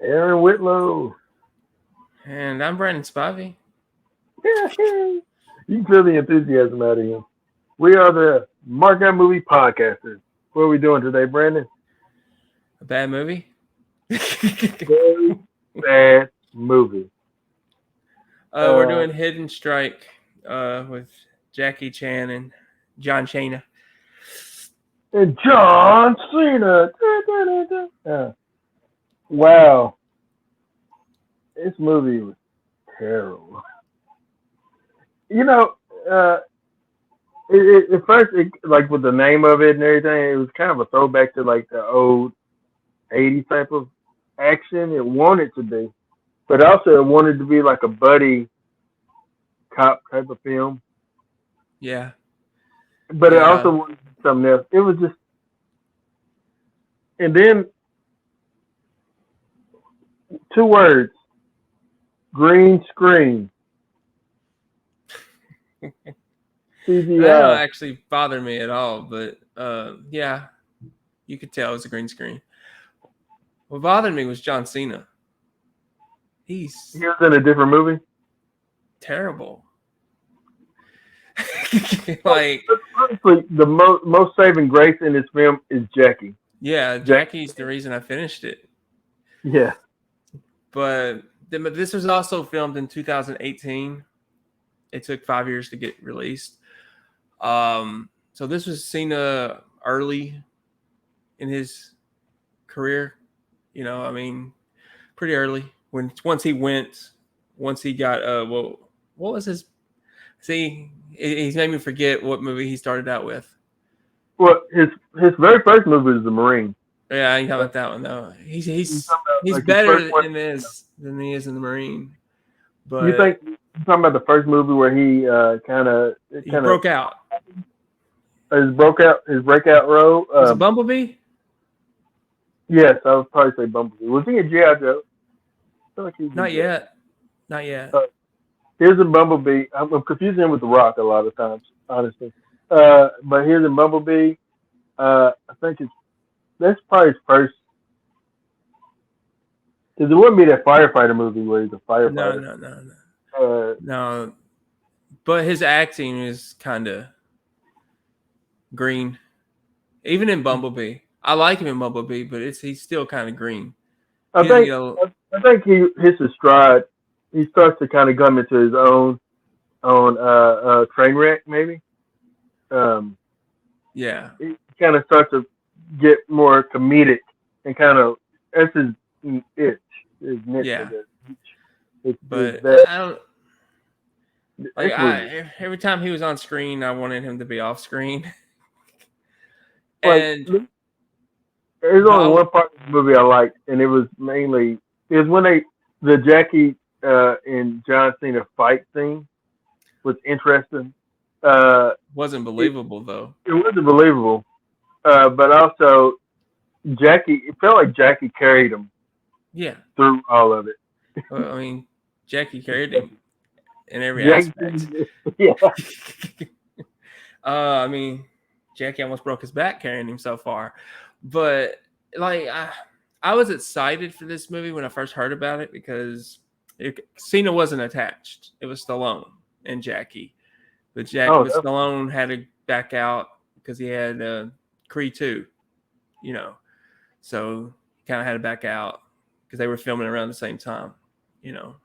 Aaron Whitlow. And I'm Brandon Spivey. You can feel the enthusiasm out of him. We are the Mark Out Movie Podcasters. What are we doing today, Brandon? A bad movie? Very bad movie. We're doing Hidden Strike with Jackie Chan and John Cena. And John Cena. Wow. This movie was terrible. You know, at first, like with the name of it and everything, it was kind of a throwback to like the old 80s type of action it wanted to be. But also it wanted to be like a buddy cop type of film. Yeah. But it also wanted to be something else. It was just, and then two words, green screen. CGI. That don't actually bother me at all, but yeah, you could tell it was a green screen. What bothered me was John Cena. He was in a different movie. Terrible. Like honestly, the most saving grace in this film is Jackie. Yeah, Jackie's the reason I finished it. Yeah. But this was also filmed in 2018. It took 5 years to get released. So this was Cena early in his career. You know, I mean, pretty early. Once he got what was his? See, he's made me forget what movie he started out with. Well, his very first movie was The Marine. Yeah, I ain't talking about that one though. He's like better in this than he is in The Marine. But you think you're talking about the first movie where he kind of broke out? His breakout role. Was it Bumblebee? Yes, I would probably say Bumblebee. Was he a G.I. Joe? Not yet. Here's a Bumblebee. I'm confusing him with The Rock a lot of times, honestly. But here's a Bumblebee. I think that's probably his first. Because it wouldn't be that firefighter movie where he's a firefighter. No. But his acting is kind of green. Even in Bumblebee. I like him in Bumblebee, but he's still kind of green. I think he hits his stride. He starts to kind of come into his own train wreck, maybe. Yeah. He kind of starts to get more comedic and kind of that's his itch. His niche. Yeah. But I don't. Like every time he was on screen, I wanted him to be off screen. And there's only one part of the movie I liked, and it was when the Jackie and John Cena fight scene was interesting. Wasn't believable though. It wasn't believable, but also Jackie. It felt like Jackie carried him. Yeah. Through all of it. Well, I mean, Jackie carried him in every aspect. Yeah. I mean, Jackie almost broke his back carrying him so far. But like I was excited for this movie when I first heard about it because Cena wasn't attached. It was Stallone and Jackie. But Stallone had to back out because he had Creed 2, you know. So he kind of had to back out because they were filming around the same time, you know.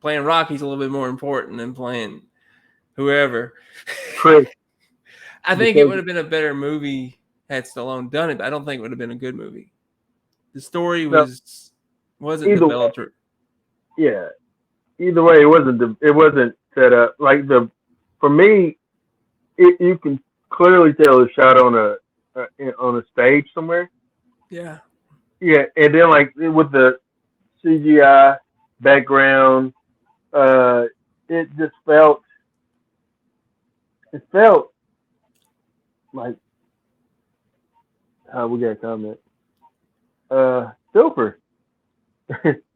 Playing Rocky's a little bit more important than playing whoever. I think it would have been a better movie had Stallone done it, but I don't think it would have been a good movie. The story wasn't developed. Yeah. Either way, it wasn't set up for me. You can clearly tell it's shot on a stage somewhere. Yeah. Yeah, and then with the CGI background, it just felt like we got a comment. Super.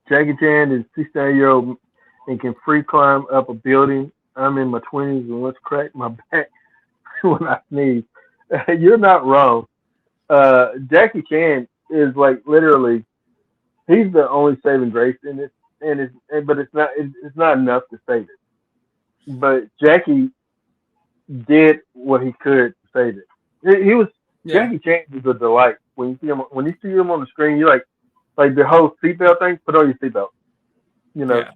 Jackie Chan is 69-year-old and can free climb up a building. I'm in my 20s and let's crack my back when I sneeze. You're not wrong. Jackie Chan is literally he's the only saving grace in it, but it's not enough to save it. But Jackie did what he could to save it. He was Yeah, Jackie Chan is a delight when you see him on the screen. You like the whole seatbelt thing. Put on your seatbelt, you know, yeah,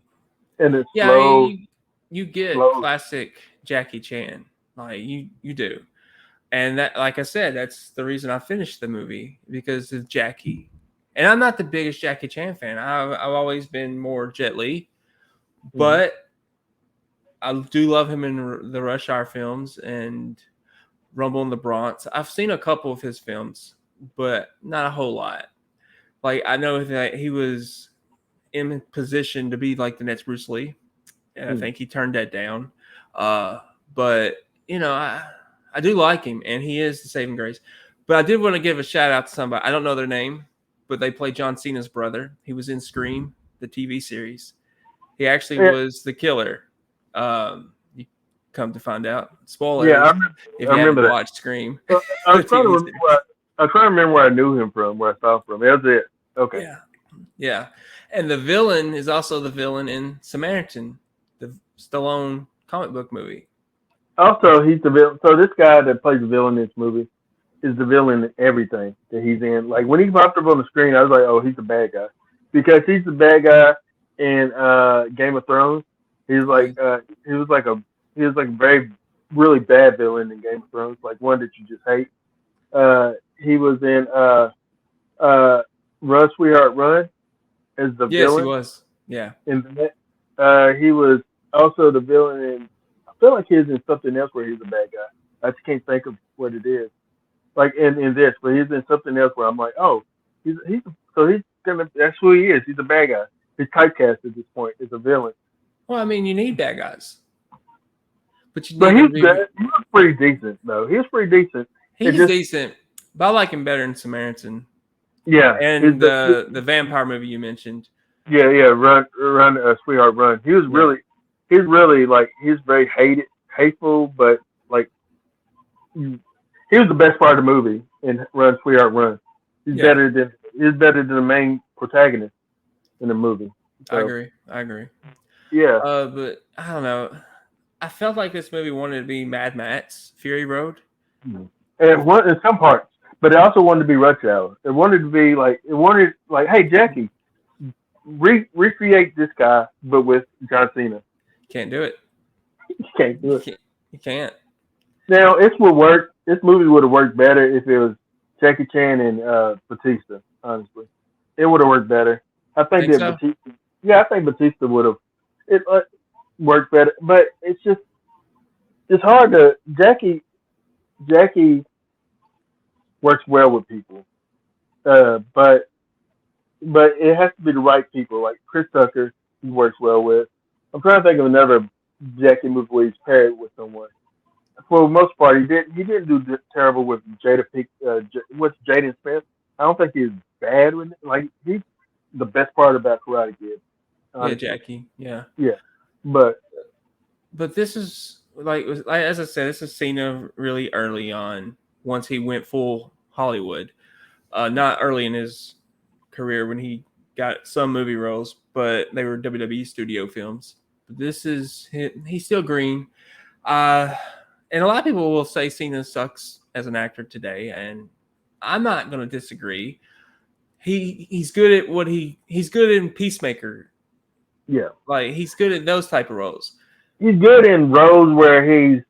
and it's yeah. I slow, mean, you get slow. classic Jackie Chan, like you do, and that, like I said, that's the reason I finished the movie because of Jackie. And I'm not the biggest Jackie Chan fan. I've always been more Jet Li, Mhm. but I do love him in the Rush Hour films and Rumble in the Bronx. I've seen a couple of his films, but not a whole lot. Like I know that he was in position to be like the next Bruce Lee, and I Mhm. think he turned that down. Uh, but you know, I do like him, and he is the saving grace. But I did want to give a shout out to somebody. I don't know their name, but they play John Cena's brother. He was in Scream, the TV series. He actually Yeah, was the killer. You come to find out. yeah, Spoilers I if you haven't remember that. watched Scream, So, I the was trying to TV remember series. I was trying to remember where I knew him from, where I saw him from. That was it. Okay. Yeah, yeah. And the villain is also the villain in Samaritan, the Stallone comic book movie. Also, he's the villain. So this guy that plays the villain in this movie is the villain in everything that he's in. Like when he popped up on the screen, I was like, oh, he's the bad guy because he's the bad guy in Game of Thrones. He's like Okay. he was like a he was like a very really bad villain in Game of Thrones, like one that you just hate. He was in uh, Run Sweetheart Run as the Yes, he villain was. Yeah. in that. He was also the villain in. I feel like he was in something else where he's a bad guy. I just can't think of what it is. Like in this, but he's in something else where I'm like, oh, he's so he's gonna that's who he is. He's a bad guy. He's typecast at this point as a villain. Well, I mean, you need bad guys, but you But need to be. he was pretty decent though. He was pretty decent. It He's just decent, but I like him better in Samaritan yeah, and the vampire movie you mentioned. yeah, run, sweetheart, run. Yeah. He's really like he's very hateful, but like he was the best part of the movie in Run, Sweetheart, Run. Yeah. He's better than the main protagonist in the movie. I So agree. I agree. yeah, But I don't know. I felt like this movie wanted to be Mad Max Fury Road. and in some parts, but it also wanted to be Rush Hour. It wanted to be like hey Jackie, recreate this guy, but with John Cena. Can't do it. You can't do You it. can't. You can't. Now it would work. This movie would have worked better if it was Jackie Chan and Batista. Honestly, it would have worked better. I think Think that so? Batista. Yeah, I think Batista would have it worked better. But it's hard to Jackie works well with people, but it has to be the right people. Like Chris Tucker, he works well with. I'm trying to think of another Jackie movie where he's paired with someone. For the most part, he didn't do terrible with what's Jaden Smith. I don't think he's bad with it. Like he's the best part about Karate Kid, Yeah, honestly. Jackie. Yeah. Yeah, but But this is like as I said, this is Cena really early on. Once he went full Hollywood, not early in his career when he got some movie roles, but they were WWE studio films. But this is he's still green. Uh, and a lot of people will say Cena sucks as an actor today, and I'm not going to disagree. He's good at he's good in Peacemaker. yeah, Like he's good at those type of roles. he's good in roles where he's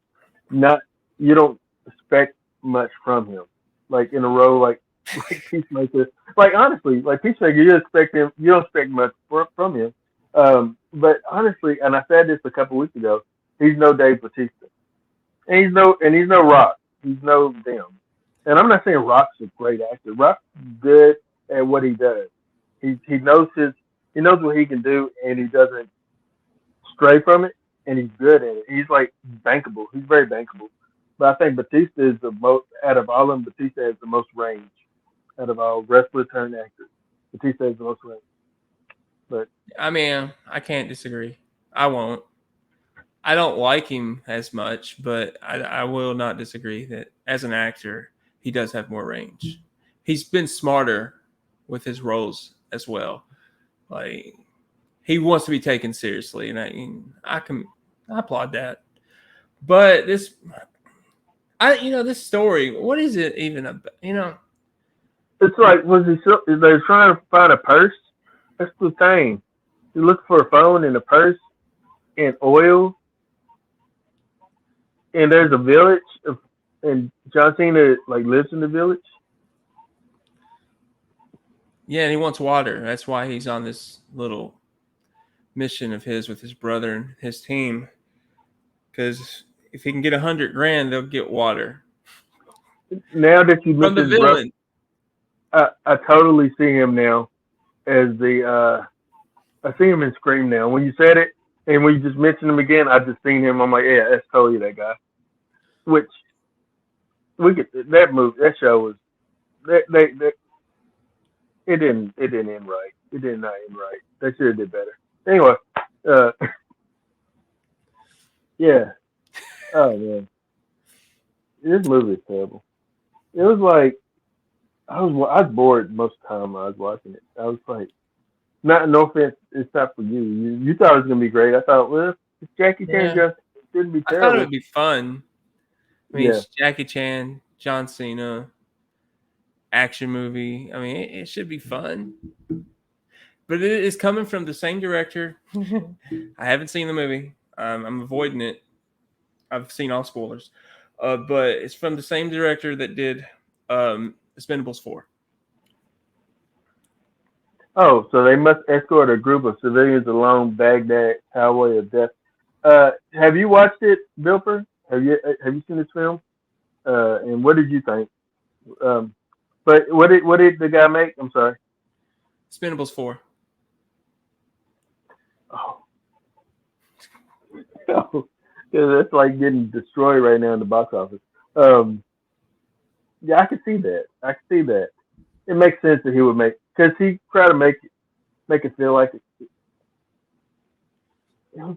not. You don't expect much from him. Like in a role like Peacemaker. Like honestly, like Peacemaker, you don't expect much from him. But honestly, and I said this a couple weeks ago, he's no Dave Bautista, and he's no Rock. He's no them. And I'm not saying Rock's a great actor. Rock's good at what he does. He knows he knows what he can do, and he doesn't stray from it, and he's good at it. He's like bankable. He's very bankable. But I think Batista is the most out of all of them. Batista has the most range out of all wrestlers turned actors. Batista has the most range. But I mean, I can't disagree. I won't. I don't like him as much, but I will not disagree that as an actor, he does have more range. He's been smarter with his roles as well. Like he wants to be taken seriously, and I applaud that. But this story, what is it even about? It's like they're trying to find a purse. That's the thing. You look for a phone and a purse and oil, and there's a village, and John Cena like lives in the village. Yeah, and he wants water. That's why he's on this little mission of his with his brother and his team. Because if he can get 100 grand, they'll get water Now that you from the mentioned Russ, villain. I totally see him now as I see him in Scream now. When you said it, and when you just mentioned him again, I just seen him. I'm like, yeah, that's totally that guy. Which that show was they it didn't end right. It did not end right. They should have did better. Anyway, uh, yeah. Oh man, this movie is terrible. It was like I was bored most of the time I was watching it. I was like, no offense, it's not for you. You thought it was gonna be great. I thought, well, it's Jackie Chan Yeah, just it didn't be I thought it terrible. would be fun. I mean, Yeah. it's Jackie Chan, John Cena, action movie. I mean, it should be fun. But it is coming from the same director. I haven't seen the movie. I'm avoiding it. I've seen all spoilers. But it's from the same director that did Expendables 4. Oh, so they must escort a group of civilians along Baghdad highway of death. Have you watched it, Bilper? Have you seen this film? And what did you think? Um, but what did the guy make? I'm sorry. Expendables 4. Oh, no. 'Cause that's like getting destroyed right now in the box office. Um, yeah, I can see that. I can see that. It makes sense that he would make because he tried to make it feel like it was.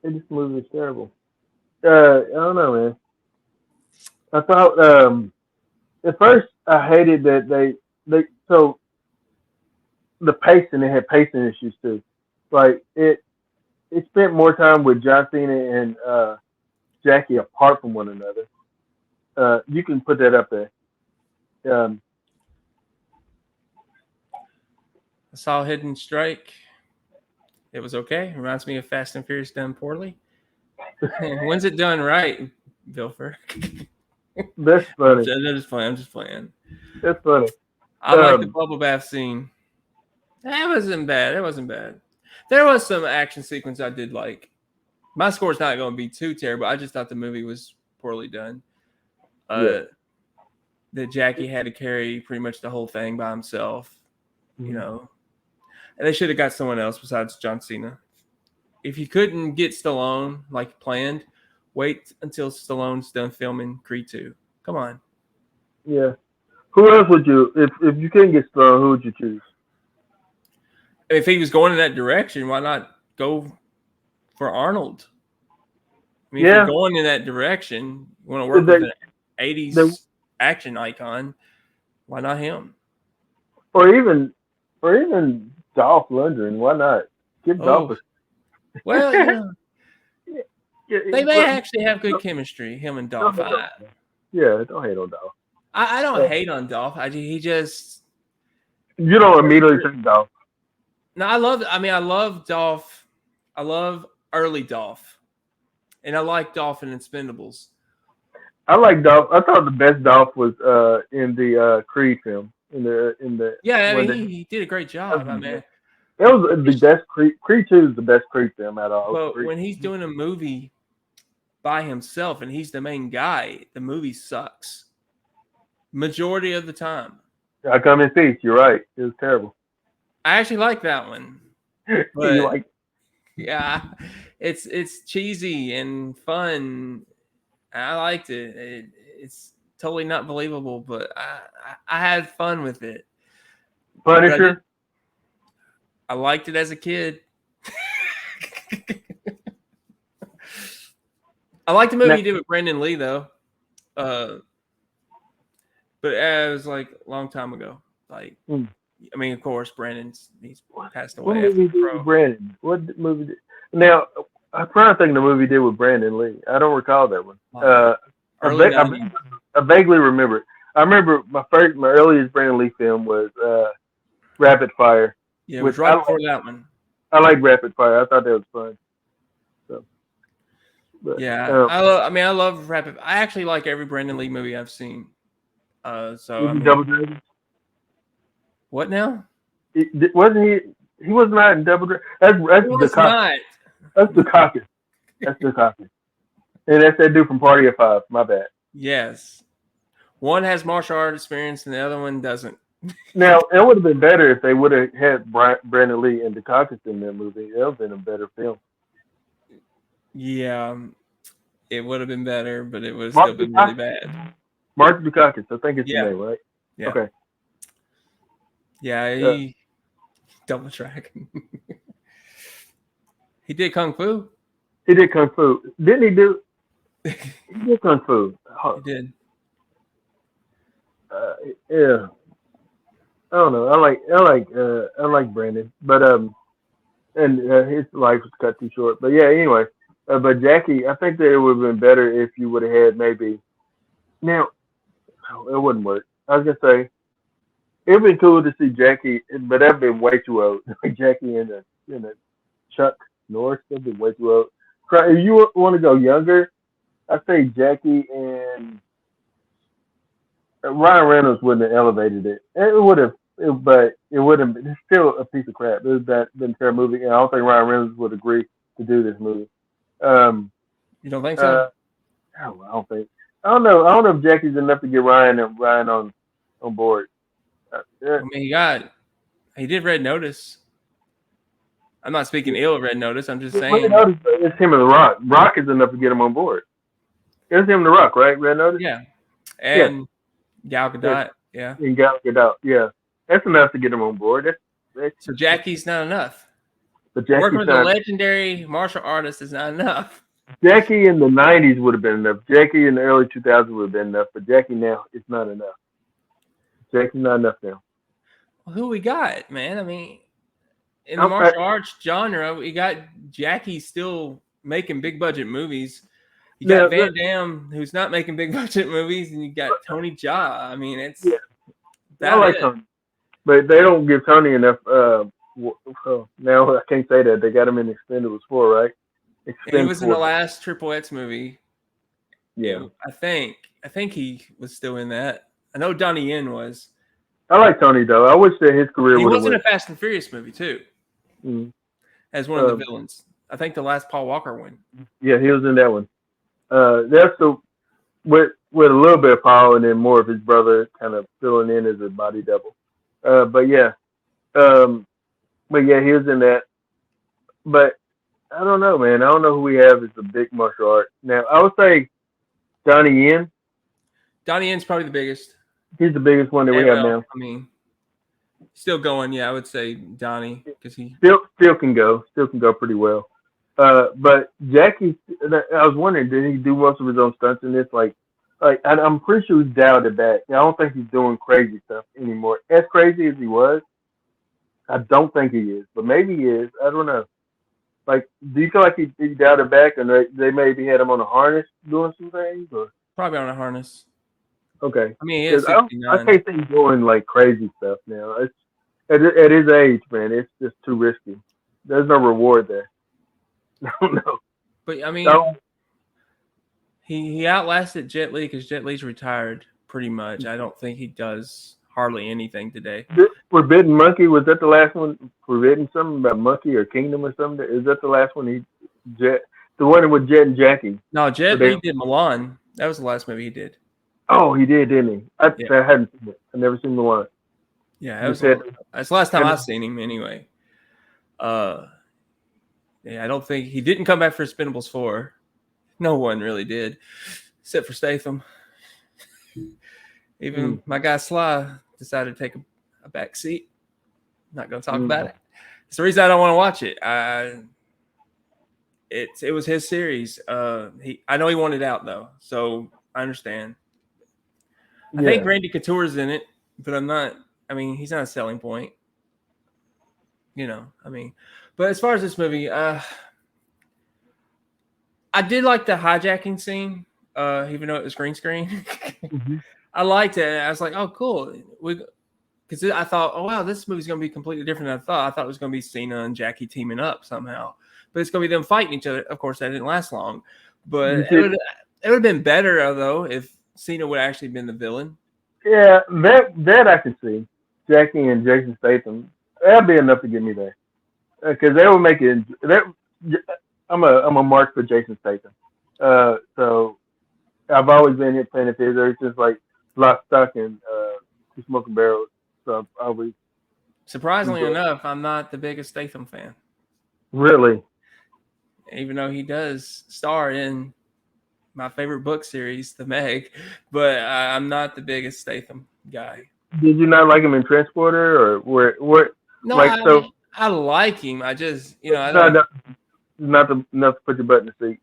This movie was terrible. I don't know, man. I thought at first I hated that they so the pacing they had pacing issues too. Like it spent more time with John Cena and Jackie apart from one another. You can put that up there. Um, I saw Hidden Strike. It was okay. Reminds me of Fast and Furious done poorly. When's it done right, Vilfer? that's I'm funny. just playing. I'm just playing. That's funny. I like the Um, bubble bath scene. That wasn't bad. That wasn't bad. There was some action sequence I did like. My score's not going to be too terrible. I just thought the movie was poorly done. yeah. That Jackie had to carry pretty much the whole thing by himself. You Mhm. know, and they should have got someone else besides John Cena. If you couldn't get Stallone like planned, wait until Stallone's done filming Creed 2. Come on. Yeah. Who else would you if you couldn't get Stallone? Who would you choose? If he was going in that direction, why not go for Arnold? I mean, if you're Yeah. going in that direction, you want to work with They, an they, 80s action icon, why not him? or even Dolph Lundgren. Why not give Dolph Oh, a well, yeah, they may but actually have good chemistry, him and don't Dolph. hate on yeah, don't hate on Dolph. I don't Uh, hate on Dolph. He just you don't immediately think Dolph. no. I love Dolph. I love early Dolph, and I like Dolph in Expendables. I like Dolph. I thought the best Dolph was in the Creed film. In the Yeah, I when mean they, he did a great that job. I was mean, the it's, best Creed. Creed 2 is the best Creed film out of all but three. when he's doing a movie by himself and he's the main guy, the movie sucks majority of the time. I come in peace. You're right. It was terrible. I actually like that one, You but like yeah, it's cheesy and fun. I liked it. It's totally not believable, but I had fun with it. But Punisher? I liked it as a kid. I liked the movie No, he did with Brandon Lee though. Uh, but it was like a long time ago. Like mm. I mean, of course, he's passed What away movie after did Pro. with Brandon? What movie did? Now, I'm trying to think of the movie he did with Brandon Lee. I don't recall that one. Early 90s. I vaguely remember it. I remember my earliest Brandon Lee film was Rapid Fire. Yeah, it was right before that one. I like Rapid Fire. I thought that was fun. So, but, yeah, I love Rapid. I actually like every Brandon Lee movie I've seen. Double Dragon. What now? Wasn't he? He was not in Double Dragon. That's not. That's the caucus. That's the caucus. And that's that dude from Party of Five. My bad. Yes. One has martial art experience and the other one doesn't. Now, it would have been better if they would have had Brandon Lee and Dukakis in that movie. It would have been a better film. Yeah, it would have been better, but it would have still been really bad. Mark Dukakis, I think it's the name, right? Yeah. Okay. Yeah, he double track. He did Kung Fu. He did Kung Fu. Didn't he do? He did Kung Fu. He did. Yeah. I don't know. I like Brandon, but and his life was cut too short. But yeah, anyway. But Jackie, I think that it would have been better if you would have had maybe. Now, it wouldn't work. I was gonna say it'd been cool to see Jackie, but that'd been way too old. Jackie in a Chuck Norris, that'd be way too old. If you want to go younger, I'd say Jackie and Ryan Reynolds wouldn't have elevated it. It would have, but it wouldn't. It's still a piece of crap. It was been a terrible movie, and I don't think Ryan Reynolds would agree to do this movie. You don't think so? I don't think. I don't know. I don't know if Jackie's enough to get Ryan on board. I mean, he did Red Notice. I'm not speaking ill of Red Notice. I'm just saying. Red Notice, it's him and The Rock. Rock is enough to get him on board. It's him and The Rock, right? Red Notice. Yeah, and Gal Gadot. Yeah. And Gal Gadot. Yeah, that's enough to get him on board. So Jackie's not enough. But working with a legendary martial artist is not enough. Jackie in the 90s would have been enough. Jackie in the early 2000s would have been enough. But Jackie now, it's not enough. Jackie's not enough now. Well, who we got, man? I mean, in the martial arts genre, we got Jackie still making big budget movies. You got Van Damme, who's not making big budget movies, and you got Tony Jaa. I mean, it's I like Tony, but they don't give Tony enough. Now I can't say that they got him in Expendables 4, right? He was in the last Triple X movie. Yeah, I think he was still in that. I know Donnie Yen was. I like Tony though. I wish that his career. He was in a Fast and Furious movie too, as one of the villains. I think the last Paul Walker one. Yeah, he was in that one. That's with a little bit of Paul and then more of his brother kind of filling in as a body double. But yeah, he was in that. But I don't know, man. I don't know who we have as a big martial art. Now, I would say Donnie Yen. Donnie Yen's probably the biggest. He's the biggest one that we have now. I mean, still going. Yeah, I would say Donnie because he still can go. Still can go pretty well. But Jackie, I was wondering, did he do most of his own stunts in this? Like I'm pretty sure he's dialed it back. I don't think he's doing crazy stuff anymore. As crazy as he was, I don't think he is. But maybe he is. I don't know. Like, do you feel like he dialed it back, and they maybe had him on a harness doing some things, or probably on a harness? Okay. I mean, he is 69. I can't think he's doing like crazy stuff now. It's at his age, man. It's just too risky. There's no reward there. I don't know. But I mean, he outlasted Jet Li because Jet Li's retired pretty much. I don't think he does hardly anything today. Forbidden Monkey, was that the last one? Forbidden something about Monkey or Kingdom or something? Is that the last one? The one with Jet and Jackie? No, Jet Li did Milan. That was the last movie he did. Oh, he did, didn't he? I hadn't seen it. I've never seen Milan. Yeah, that's the last time I've seen him anyway. I don't think he didn't come back for Expendables 4. No one really did, except for Statham. Even my guy Sly decided to take a back seat. Not going to talk about it. It's the reason I don't want to watch it. It was his series. I know he wanted out though, so I understand. I think Randy Couture's in it, but I'm not. I mean, he's not a selling point. I mean, but as far as this movie, I did like the hijacking scene, even though it was green screen. Mm-hmm. I liked it. I was like, oh, cool. Because I thought, oh wow, this movie's gonna be completely different than I thought. I thought it was gonna be Cena and Jackie teaming up somehow, but it's gonna be them fighting each other. Of course, that didn't last long, but it would have been better though if Cena would have actually been the villain. Yeah, that I can see. Jackie and Jason Statham. That'd be enough to get me there. Because they would make it. That I'm a mark for Jason Statham. So I've always been a fan of his ever since like Lock, Stock, and Two Smoking Barrels. So I've always Surprisingly enjoyed. enough, I'm not the biggest Statham fan, Really, even though he does star in my favorite book series, The Meg. But I'm not the biggest Statham guy. did you not like him in Transporter or where No, like so? I like him. I just I Not don't enough, not enough to put your butt in the seat.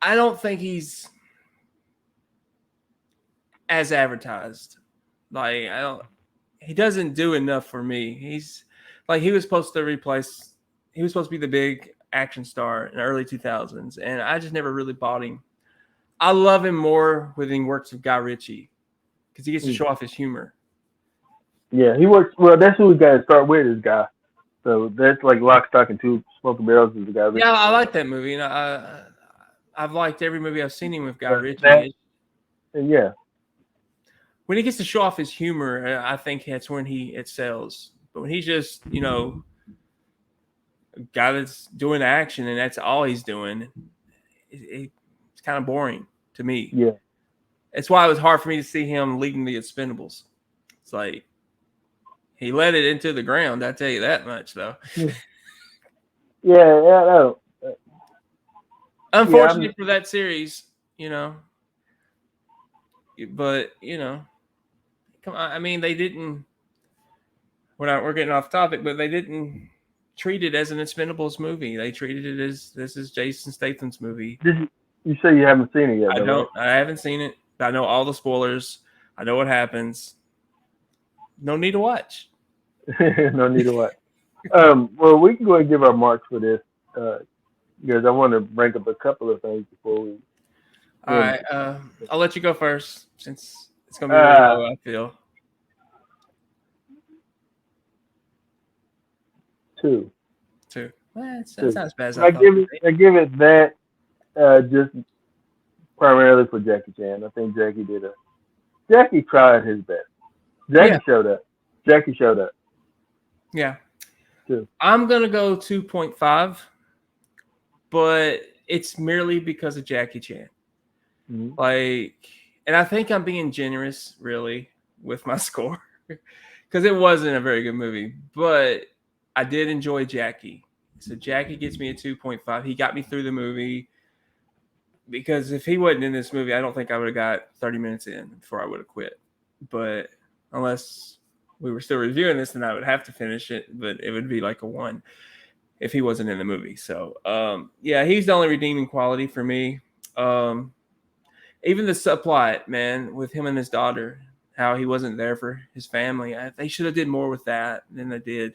I don't think he's as advertised. Like I don't he doesn't do enough for me. He's like he was supposed to be the big action star in the early 2000s and I just never really bought him. I love him more when he works with Guy Ritchie because he gets to show off his humor. Yeah, he works. Well, that's who we got to start with. This guy. So that's like Lock, Stock, and Two Smoking Barrels is the guy. Yeah, I like that movie. I've liked every movie I've seen him with Guy That, Ritchie. and yeah, When he gets to show off his humor, I think that's when he excels. But when he's just, a guy that's doing action and that's all he's doing, it's kind of boring to me. yeah. It's why it was hard for me to see him leading the Expendables. It's like he let it into the ground. I tell you that much, though. No. Unfortunately for that series, but come on. I mean, they didn't. We're getting off topic, but they didn't treat it as an Expendables movie. They treated it as this is Jason Statham's movie. You say you haven't seen it yet? Right? I haven't seen it. I know all the spoilers. I know what happens. No need to watch. No need to watch. Well, we can go ahead and give our marks for this because I want to bring up a couple of things before we. All right. I'll let you go first since it's gonna be really low. I feel 2. Well, that's not as bad as I give it that just primarily for Jackie Chan. I think Jackie tried his best. Jackie showed up. Yeah. 2. I'm gonna go 2.5, but it's merely because of Jackie Chan. Mm-hmm. And I think I'm being generous, really, with my score because it wasn't a very good movie, but I did enjoy Jackie. So Jackie gets me a 2.5. He got me through the movie because if he wasn't in this movie, I don't think I would have got 30 minutes in before I would have quit. But unless we were still reviewing this, then I would have to finish it, but it would be like a 1 if he wasn't in the movie. So, he's the only redeeming quality for me. Even the subplot, man, with him and his daughter, how he wasn't there for his family. They should have did more with that than they did.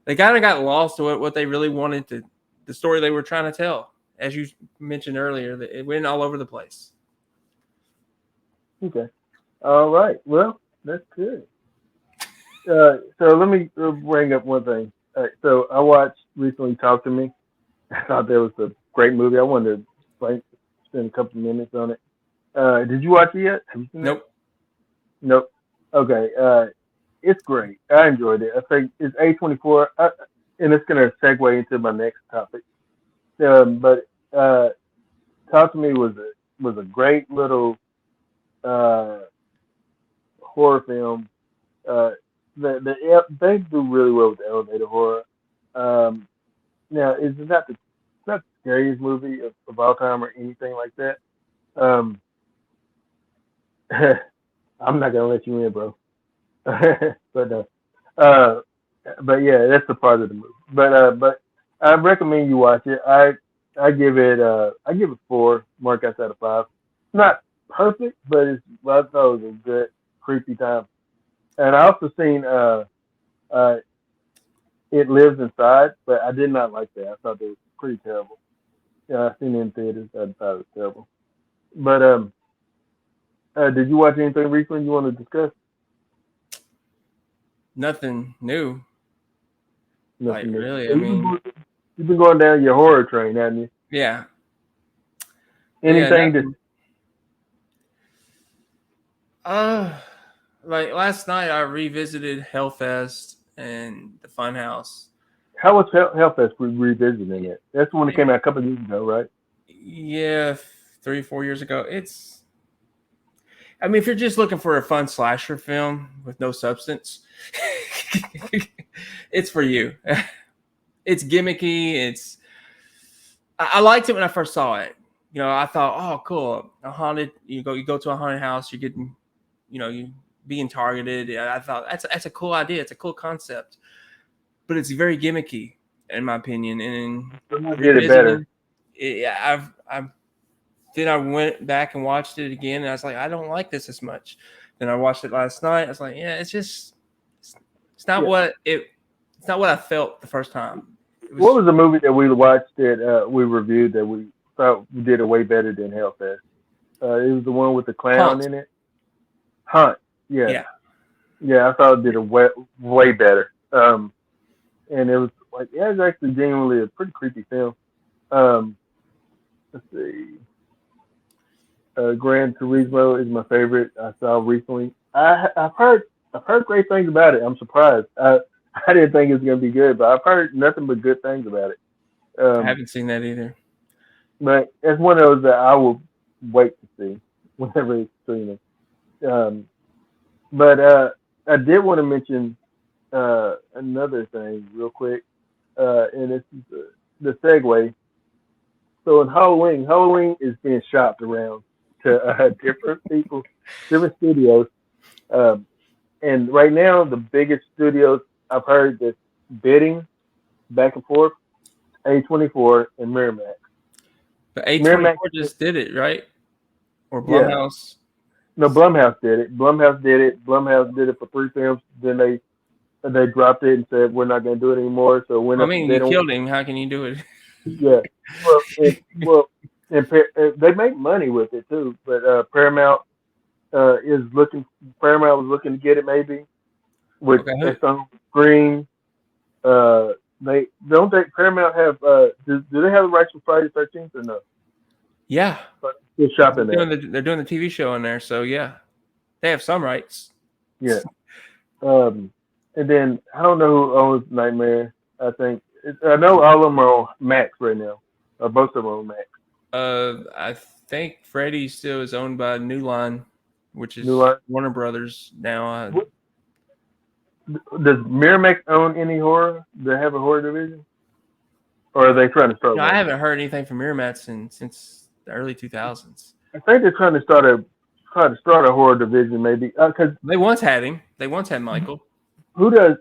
They kind of got lost to what they really wanted to, the story they were trying to tell. As you mentioned earlier, that it went all over the place. Okay. All right. Well, that's good. So let me bring up one thing. So I watched recently Talk to Me. I thought that was a great movie. I wanted to spend a couple of minutes on it. Did you watch it yet? Have you seen Nope. it? Nope. Okay. It's great. I enjoyed it. I think it's A24, and it's going to segue into my next topic. But Talk to Me was a great little horror film. They do really well with the elevator horror. Now, it's not the scariest movie of all time or anything like that. I'm not gonna let you in, bro. But yeah, that's the part of the movie. But I recommend you watch it. I give it 4 mark outside of 5. Not perfect, but I thought it was a good creepy time. And I also seen It Lives Inside, but I did not like that. I thought it was pretty terrible. Yeah, I seen it in theaters. I thought it was terrible. But did you watch anything recently you want to discuss? Nothing new. Like Nothing new. really, So I mean, you've been going down your horror train, haven't you? yeah, yeah, Anything that nothing. Uh, like last night, I revisited Hellfest and the Funhouse. how was Hellfest revisiting it? That's the one that came out a couple of years ago, right? Yeah, 3 or 4 years ago. I mean, if you're just looking for a fun slasher film with no substance, it's for you. It's gimmicky. I liked it when I first saw it. You know, I thought, oh, cool, a haunted. You go to a haunted house. You're getting, you being targeted. I thought that's a cool idea. It's a cool concept, but it's very gimmicky in my opinion. And Did it better. I've then I went back and watched it again, and I was like, I don't like this as much. Then I watched it last night. I was like, yeah, it's not it's not what I felt the first time. What was the movie that we watched that we reviewed that we thought we did it way better than Hellfest? It was the one with the clown Hunt. in it. Hunt. Yeah. Yeah. Yeah, I thought it did it way better. And it was like, yeah, it's actually genuinely a pretty creepy film. Let's see. Gran Turismo is my favorite. I saw recently. I've heard great things about it. I'm surprised. I didn't think it was gonna be good, but I've heard nothing but good things about it. I haven't seen that either. But it's one of those that I will wait to see whenever it's streaming. But I did want to mention another thing real quick, and this is the segue. So in Halloween is being shopped around to different people, different studios, and right now the biggest studios I've heard that's bidding back and forth, A24 and Miramax. But A24 just did it, right? Or Blumhouse? Yeah. No, Blumhouse did it. Blumhouse did it for 3 films. Then they dropped it and said we're not going to do it anymore. So you killed him. How can you do it? Yeah. They make money with it too. But Paramount was looking to get it maybe with its own screen. Paramount have do they have the rights for Friday the 13th or no? Yeah. They're shopping there. They're doing the TV show in there, so yeah. They have some rights. Yeah. And then I don't know who owns Nightmare. I know all of them are on Max right now. Both of them are on Max. I think Freddy still is owned by New Line, which is Warner Brothers now. Does Miramax own any horror? Do they have a horror division? Or are they trying to start one? I haven't heard anything from Miramax since the early 2000s. I think they're trying to start a horror division maybe. Cause they once had him. They once had Michael. Who has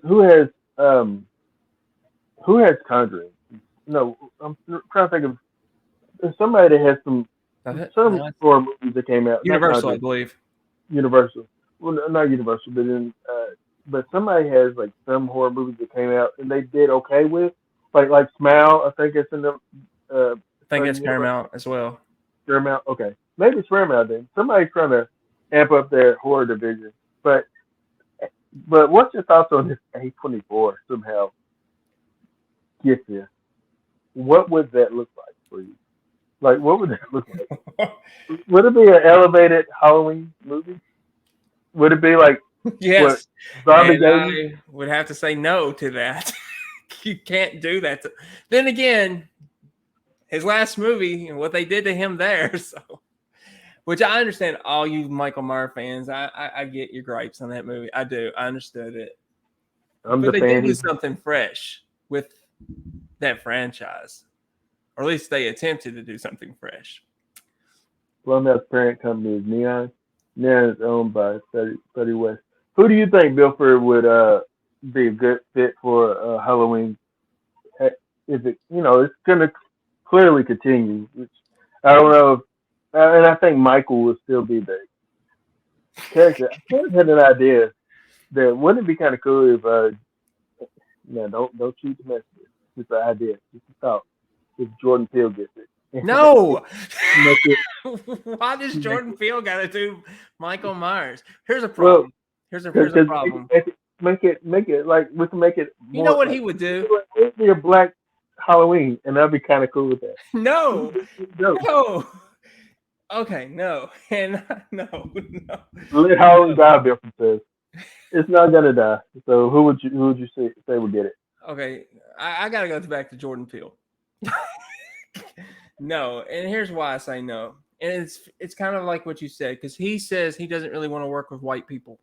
Conjuring? No, I'm trying to think of somebody that has some horror movies that came out. Universal, I believe. Universal. Well, not Universal, but somebody has like some horror movies that came out and they did okay with, like Smile. I think it's in the. I think it's Paramount as well. Paramount, okay, maybe it's Paramount then. Somebody's trying to amp up their horror division, but what's your thoughts on this A24 somehow gets you? What would that look like for you? Like, what would that look like? Would it be an elevated Halloween movie? Would it be like yes? Zombie I would have to say no to that. You can't do that. Then again, his last movie and what they did to him there, so which I understand all you Michael Myers fans. I get your gripes on that movie. I do. I understood it. But they did do something fresh with that franchise. Or at least they attempted to do something fresh. Blumhouse parent company is Neon. Neon is owned by 30 West. Who do you think, Bilford, would be a good fit for Halloween? If it, it's going to clearly continue. Which I don't know. And I think Michael will still be the character. I kind of had an idea that wouldn't it be kind of cool if No, don't shoot the messenger. Just an idea. Just a thought. If Jordan Peele gets it. No. Make it, Why does make Jordan it, Peele got to do Michael Myers? Here's a well, problem. Here's a because problem. make it like we can make it You know more what like he would do? it'd be a black Halloween, and that'd be kind of cool with that. No, No, no. Okay, no, and no, no. let Halloween die, Biffle says. It's not gonna die. So who would you say would get it? Okay, I gotta go back to Jordan Peele. No, and here's why I say no. And it's kind of like what you said, because he says he doesn't really want to work with white people.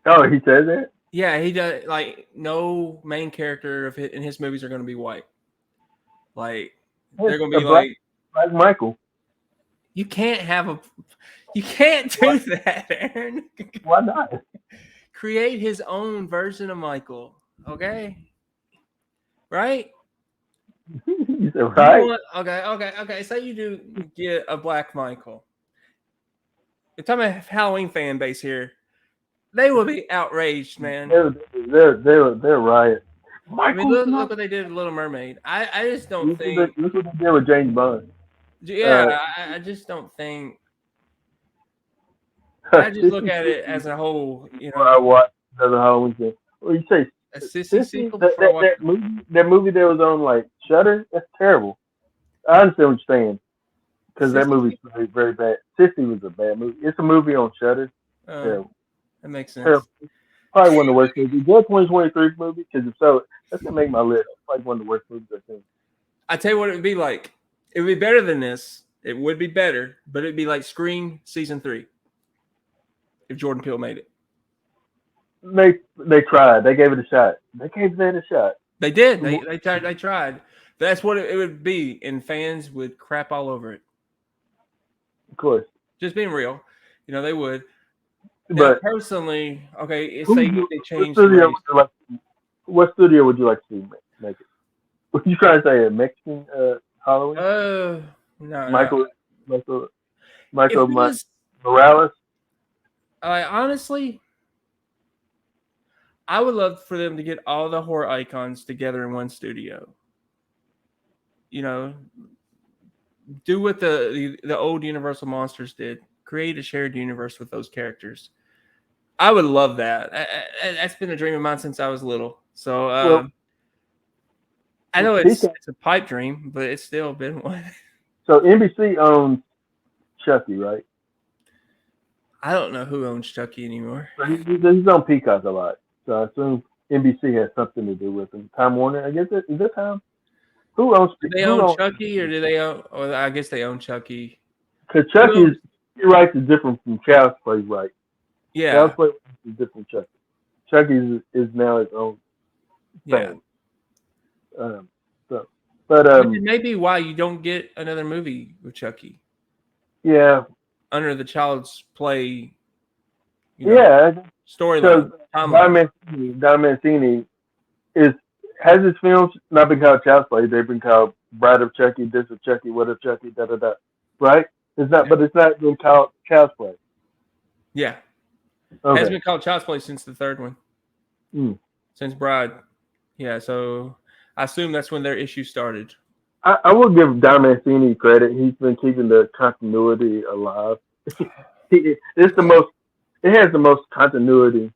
Oh, he says that. Yeah, he does. Like, no main character in his movies are going to be white. Like, they're going to be like Michael. You can't do that, Aaron. Why not? Create his own version of Michael, okay? Right? You said right. Okay. Say you do get a black Michael. We're talking about Halloween fan base here. They will be outraged, man. They're riot. I mean, look what they did with Little Mermaid. I just don't think. Look what they did with James Bond. Yeah, I just don't think. I just look at it as a whole, you know. I watched another Halloween thing. Well, you say a sissy sequel that movie that was on like Shudder. That's terrible. I understand what you're saying because that movie's very, very bad. Sissy was a bad movie. It's a movie on Shudder. Terrible. That makes sense. Terrible. Probably one of the worst movies. Is that 2023 movie? Because if so, that's gonna make my list. Probably one of the worst movies I think. I tell you what, it would be like. It would be better than this. It would be better, but it'd be like Scream season 3 if Jordan Peele made it. They tried. They gave it a shot. They gave that a shot. They did. They tried. That's what it would be, and fans would crap all over it. Of course. Just being real, you know they would. But now, personally, okay, say they changed. What studio would you like to see make it? What you trying to say? A Mexican Halloween? No. Michael Morales. Honestly, I would love for them to get all the horror icons together in one studio. You know, do what the old Universal Monsters did. Create a shared universe with those characters. I would love that. That's been a dream of mine since I was little. So I know it's a pipe dream, but it's still been one. So NBC owns Chucky, right? I don't know who owns Chucky anymore. He's on Peacock a lot, so I assume NBC has something to do with him. Time Warner, I guess. Is that Time? Who owns? Do they own Chucky, or do they own? Or I guess they own Chucky. Because Chucky's rights is different from Child's Play rights. Yeah, Child's Play is different. Chucky is now its own thing. Yeah. But it may be why you don't get another movie with Chucky. Yeah. Under the Child's Play. Storyline. Don Mancini has his films not been called Child's Play. They've been called Bride of Chucky, This of Chucky, What of Chucky, da da da. Right? It's not, but it's not been called Child's Play. Yeah. Okay. It has been called Child's Play since the third one. Since Bride. Yeah, so I assume that's when their issue started. I will give Don Mancini credit. He's been keeping the continuity alive. It has the most continuity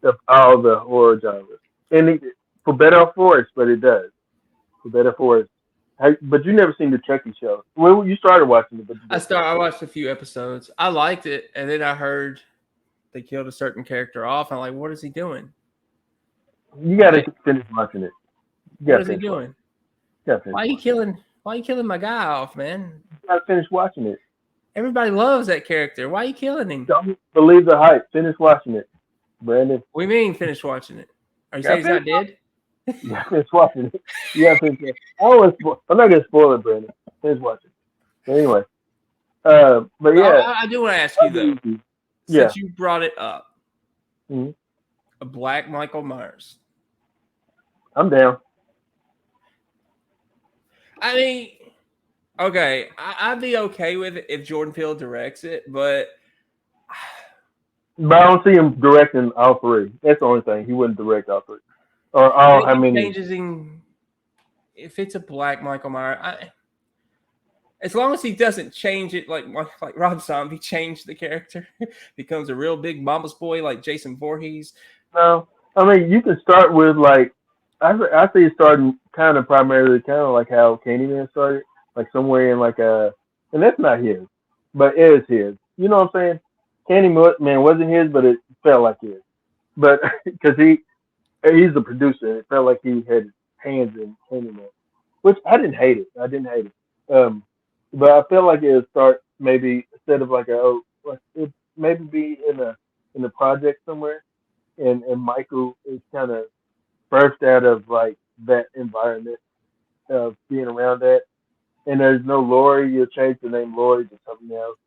of all the horror genres. And for better or for worse, but it does. For better or for worse. But you never seen the Chucky show. Well, you started watching it. But I watched a few episodes. I liked it, and then I heard they killed a certain character off. I'm like, what is he doing? You got to finish watching it. What is he doing? Why are you killing my guy off, man? You got to finish watching it. Everybody loves that character. Why are you killing him? Don't believe the hype. Finish watching it, Brandon. What do you mean finish watching it? Are you saying he's not dead? Yeah, finish watching it. Yeah, finish it. I'm not going to spoil it, Brandon. Finish watching it. Anyway. But yeah. I do want to ask you, though. Since you brought it up. Mm-hmm. A black Michael Myers. I'm down. I mean, okay, I'd be okay with it if Jordan Peele directs it, but I don't see him directing all three. That's the only thing. He wouldn't direct all three. Or I all think how it many? changes in if it's a black Michael Myers. As long as he doesn't change it like Rob Zombie changed the character, becomes a real big mama's boy like Jason Voorhees. No, I mean you can start with like I say starting kind of primarily kind of like how Candyman started, like somewhere in like a, and that's not his, but it is his. You know what I'm saying? Candyman wasn't his, but it felt like his. But because he's the producer, it felt like he had hands in Candyman, which I didn't hate it. I didn't hate it. But I felt like it would start maybe instead of like a like it maybe be in a project somewhere, and Michael is kind of birthed out of like that environment of being around that. And there's no Lori. You'll change the name Lori to something else.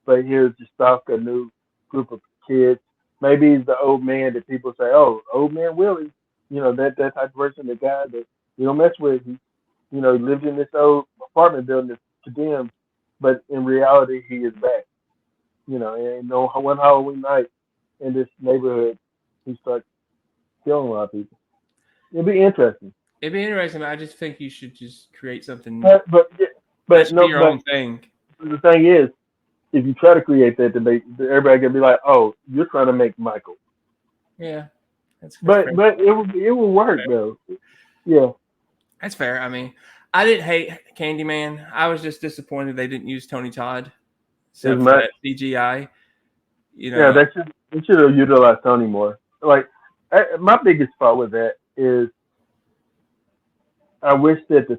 But here's just stalk a new group of kids. Maybe he's the old man that people say, "Oh, old man Willie." You know that type of person, the guy that you don't mess with. He lived in this old apartment building that's condemned, but in reality, he is back. And no one Halloween night in this neighborhood, he starts killing a lot of people. It'd be interesting. It'd be interesting. I just think you should just create something But that but should be no, your but own thing. the thing is, if you try to create that debate, everybody gonna be like, "Oh, you're trying to make Michael." Yeah, that's But fair. it will work though. Yeah, That's fair. I mean, I didn't hate Candyman. I was just disappointed they didn't use Tony Todd, as except for much. that CGI. You Yeah, know, they should have utilized Tony more. Like my biggest fault with that is I wish that the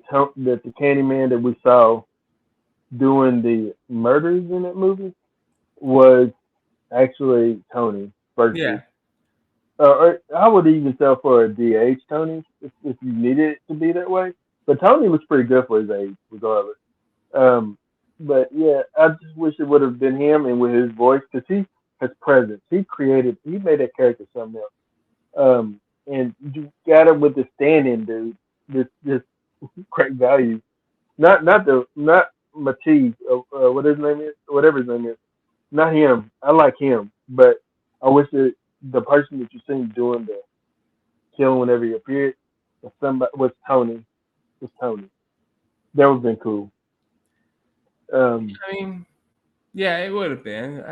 Candyman that we saw doing the murders in that movie was actually Tony versus. yeah. Or I would even sell for a DH Tony if you needed it to be that way. But Tony was pretty good for his age, regardless. Um, but yeah, I just wish it would have been him and with his voice because he has presence. He made that character something else. And you got him with the stand-in dude. This great value. Not Matisse, what his name is, whatever his name is. Not him. I like him, but I wish that the person that you seen doing the killing whenever he appeared was Tony. Was Tony. That would have been cool. Um, I mean, yeah, it would have been.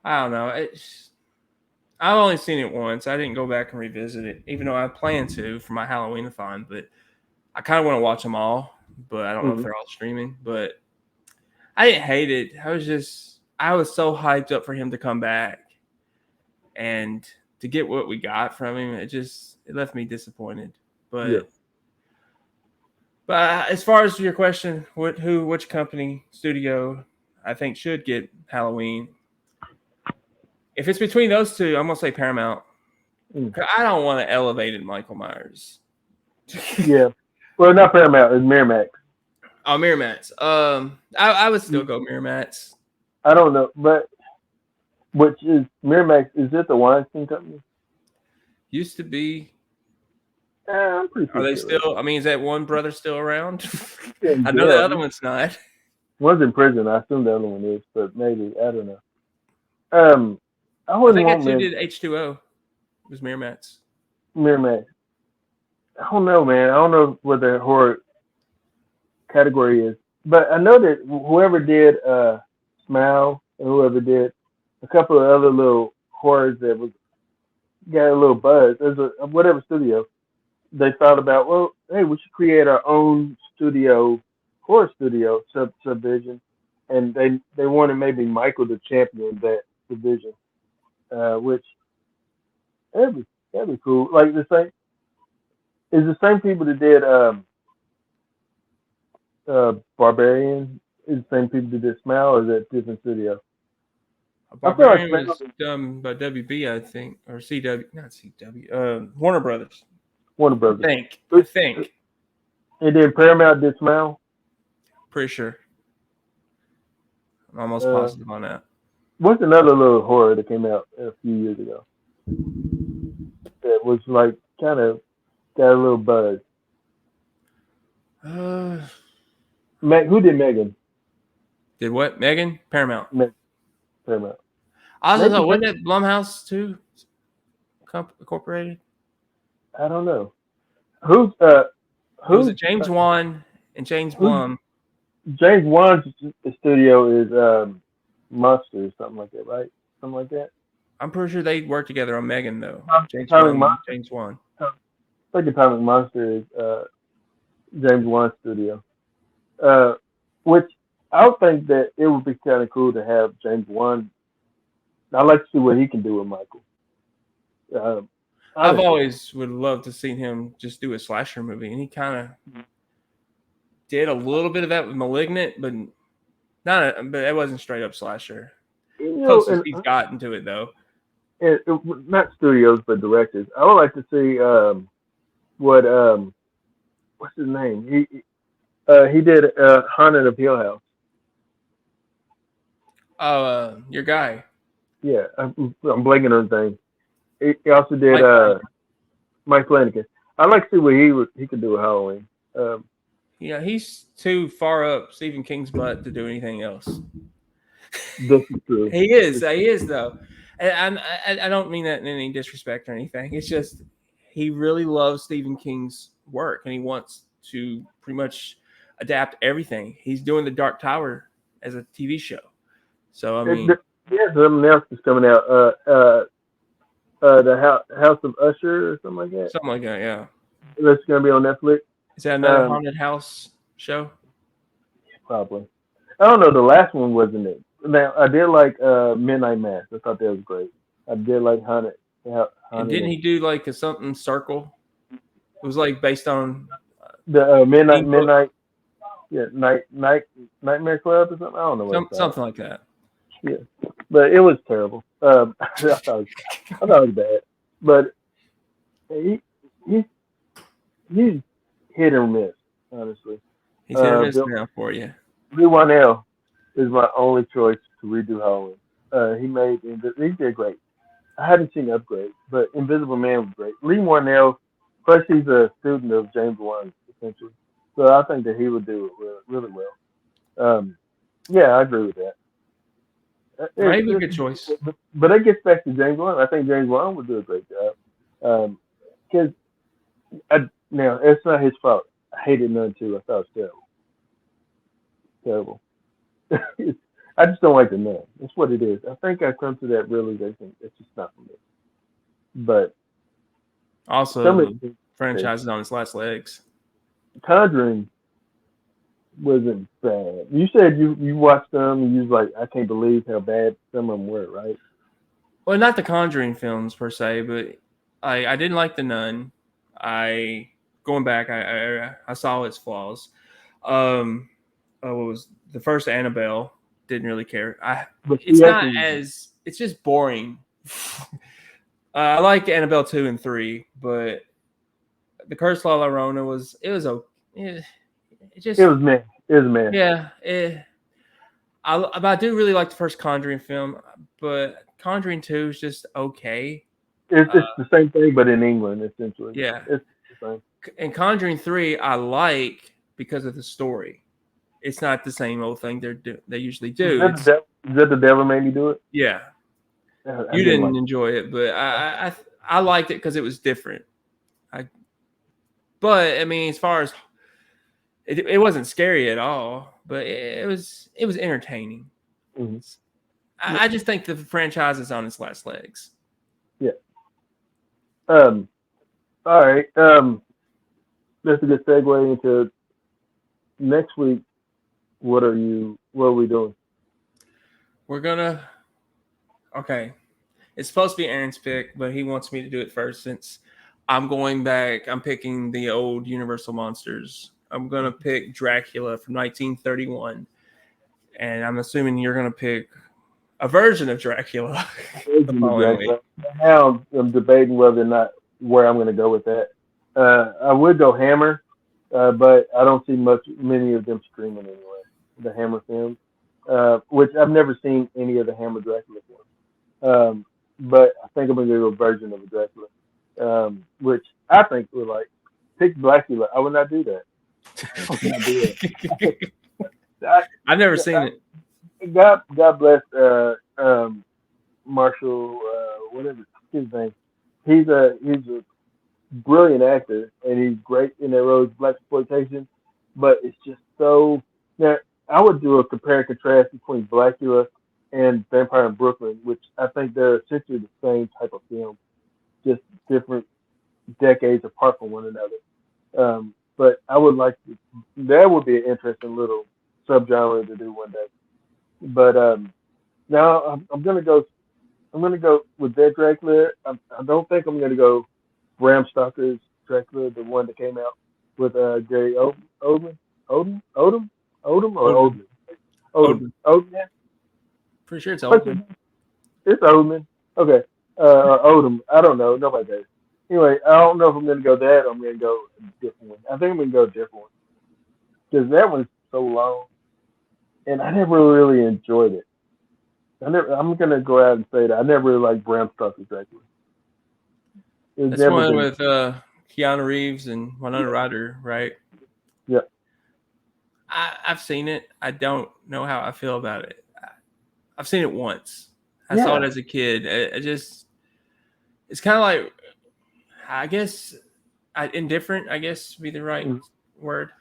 I don't know. I've only seen it once. I didn't go back and revisit it, even though I plan to for my Halloween-a-thon. But I kind of want to watch them all, but I don't know if mhm. they're all streaming. But I didn't hate it. I was so hyped up for him to come back and to get what we got from him. It left me disappointed. Yeah. But as far as your question, which company, studio, I think should get Halloween? If it's between those two, I'm gonna say Paramount. Mm. 'Cause I don't want to elevate in Michael Myers. Yeah. Well, not Paramount. It's Miramax. Oh, Miramax. I would still go Miramax. I don't know, but which is Miramax? Is it the Weinstein Company? Used to be. I'm pretty Are sure. they still? I mean, is that one brother still around? Yeah, in I know the other jail. one's not. One's in prison. I assume the other one is, but maybe I don't know. Um, I I wouldn't think want that's who did H2O. It was Miramax. Miramax. I don't know, man. I don't know what the horror category is, but I know that whoever did Smile and whoever did a couple of other little horrors that was got a little buzz. There's a whatever studio they thought about. Well, hey, we should create our own studio, horror studio subdivision, and they wanted maybe Michael to champion that division, which that'd be that'd be cool. Like the same people that did Barbarian is the same people that did Smile, or is that different studio? I feel like Barbarian Smile, was done by WB, I think, or CW, not CW. Warner Brothers. Warner I Brothers. think. I And think. then Paramount did Smile. Pretty sure. I'm almost Uh, positive on that. what's another little horror that came out a few years ago that was like kind of got a little buzz? Uh, Who did Megan? did what? Megan? Paramount. Paramount. I also Maybe thought, wasn't that Blumhouse too? Incorporated? I don't know who's It was who's James Wan and James who's Blum. James Wan's studio is Monster or something like that, right? Something like that. I'm pretty sure they worked together on Megan though. James Atomic Blum and Monster. James Wan. I think Atomic Monster is James Wan's studio. Uh, which I would think that it would be kind of cool to have James Wan. I'd like to see what he can do with Michael. Um, I've honestly, always would love to see him just do a slasher movie, and he kind of did a little bit of that with *Malignant*, but but it wasn't straight up slasher. you know, Closest he's gotten to it though. not studios but directors. I would like to see what what's his name? He did Haunted of Hill House. Oh, your guy, Yeah, I'm blanking on his name. He also did Mike Flanagan. Mike Flanagan. I'd like to see what he could do with Halloween. Um, Yeah, he's too far up Stephen King's butt to do anything else. this is true. He is though. And I don't mean that in any disrespect or anything. It's just he really loves Stephen King's work, and he wants to pretty much adapt everything. He's doing The Dark Tower as a TV show. So I mean, Yeah, something else is coming out. The House of Usher or something like that. something like that. Yeah. That's gonna be on Netflix. Is that another Um, haunted house show? Probably. I don't know. The last one wasn't it. Now I did like Midnight Mass. I thought that was great. I did like Haunted. And didn't he do like a something circle? It was like based on The Teen Book, Midnight, yeah, Nightmare Club or something. I don't know what it's called. something like that. Yeah, but it was terrible. I thought it was bad, but he he he's hit or miss, honestly. He's hit or miss Bill now for you. Lee Wanell is my only choice to redo Halloween. He did great. I haven't seen Upgrade, but Invisible Man was great. Lee Wanell, plus he's a student of James Wan, essentially. So I think that he would do it really well. Yeah, I agree with that. Maybe a good choice. But it gets back to James Wan. I think James Wan would do a great job. Because now it's not his fault. I hated Nun too. I thought it was terrible. I just don't like the Nun. That's what it is. I think I've come to that realization. It's just not for me. But Also, some of the the franchise is on its last legs. Conjuring wasn't bad. You said you watched them and you was like, I can't believe how bad some of them were, right? Well, not the Conjuring films per se, but I didn't like the Nun. Going back, I saw its flaws. What was the first Annabelle? Didn't really care. But It's she not actually, as it's just boring. I like Annabelle 2 and 3, but the Curse of La Llorona it just it was man. It was man. yeah. I do really like the first Conjuring film, but Conjuring 2 is just okay. It's the same thing, but in England, essentially. Yeah, It's the same. and Conjuring 3 I like because of the story. It's not the same old thing they usually do. Is that the devil made me do it? Yeah, I you didn't didn't like enjoy it, but I liked it because it was different. But I mean, as far as it wasn't scary at all, but it was entertaining. it. Mm-hmm. I just think the franchise is on its last legs. Yeah. All right. That's a good segue into next week. What are we doing? We're gonna okay. It's supposed to be Aaron's pick, but he wants me to do it first since I'm going back. I'm picking the old Universal monsters. I'm gonna pick Dracula from 1931, and I'm assuming you're gonna pick a version of Dracula the following week. Now I'm debating whether or not where I'm going to go with that. I would go Hammer, but I don't see many of them streaming anyway. The Hammer films, which I've never seen any of the Hammer Dracula films. But I think I'm going to do a version of a Dracula, which I think would pick Dracula. I would not do that. I would not do it. I've never seen it. God bless Marshall, whatever his name. He's a brilliant actor, and he's great in that role as black exploitation. But it's just so. Now, I would do a compare and contrast between Blackula and Vampire in Brooklyn, which I think they're essentially the same type of film, just different decades apart from one another. But I would like to, that would be an interesting little subgenre to do one day. But now I'm gonna go. I'm gonna go with that Dracula. I don't think I'm gonna go Bram Stoker's Dracula, the one that came out with Gary Oldman, Odom or Oldman. Odom, Odom. Yeah. Pretty sure it's What's his Oldman. name? It's Oldman. Okay. Odom. I don't know. Nobody does. Anyway, I don't know if I'm gonna go that or I'm gonna go a different one. I think I'm gonna go a different one because that one's so long, and I never really enjoyed it. I'm gonna go out and say that I never really liked Bram Stoker's Dracula. It's That's never one been. with Keanu Reeves and Winona Ryder, right? Yeah. I've seen it. I don't know how I feel about it. I've seen it once. I Yeah. saw it as a kid. It's kind of like, I guess, indifferent, I guess would be the right word.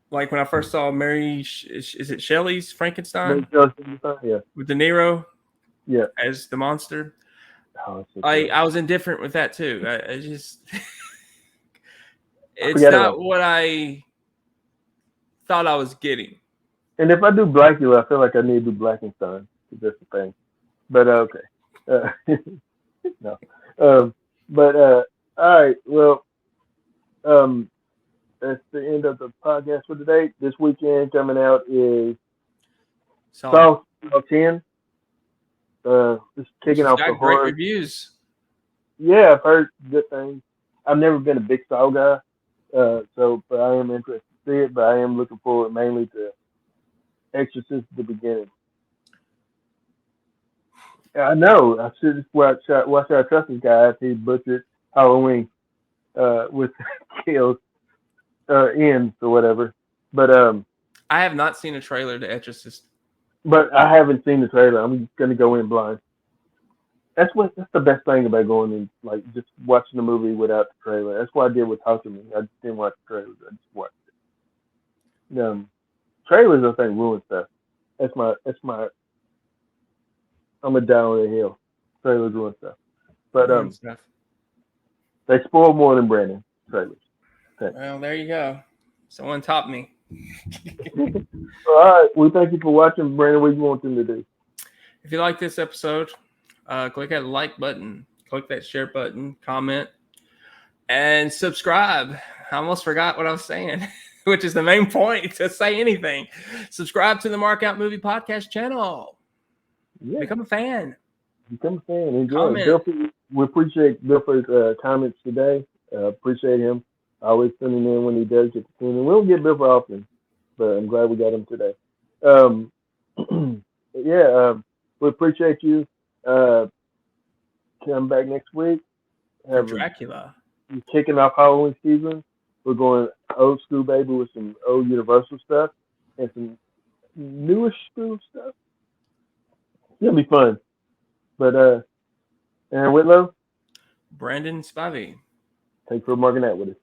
Like when I first saw Mary, is it Shelley's Frankenstein Yeah. with De Niro Yeah. as the monster? Oh, I was indifferent with that too. I just, it's forget not about it. what I thought I was getting. And if I do Blackula, I feel like I need to do Blackenstein. That's the thing. But okay. No. But all right. Well, that's the end of the podcast for today. This weekend coming out is So Saw 10. Just kicking she's off the got great horror. reviews. Yeah, I've heard good things. I've never been a big Saw guy, but I am interested to see it. But I am looking forward mainly to Exorcist the beginning. I know. I should just watch our trusted guy after he butchered Halloween with kills ends or whatever. But I have not seen a trailer to Exorcist. but I haven't seen the trailer. I'm just gonna go in blind. That's the best thing about going in, like just watching the movie without the trailer. That's what I did with Talk to Me. I just didn't watch the trailers. I just watched it. Trailers I think ruin stuff. That's my I'm a down on the hill. Trailers ruin stuff. But Stuff. they spoil more than Brandon trailers. Okay. Well, there you go. Someone topped me. All right. Well, thank you for watching, Brandon. What do you want them to do? If you like this episode, click that like button, click that share button, comment, and subscribe. I almost forgot what I was saying, which is the main point to say anything. Subscribe to the Mark Out Movie Podcast channel. Yeah. Become a fan. Become a fan. Enjoy. Comment. Bill, we appreciate Bill for his comments today. Appreciate him always tuning in when he does get to tune in. We don't get Bill for often, but I'm glad we got him today. We appreciate you. Come back next week. For Dracula. Kicking off Halloween season. We're going old school, baby, with some old Universal stuff and some newish school stuff. It'll be fun. But, Aaron Whitlow. Brandon Spivey. Thanks for marking that with us.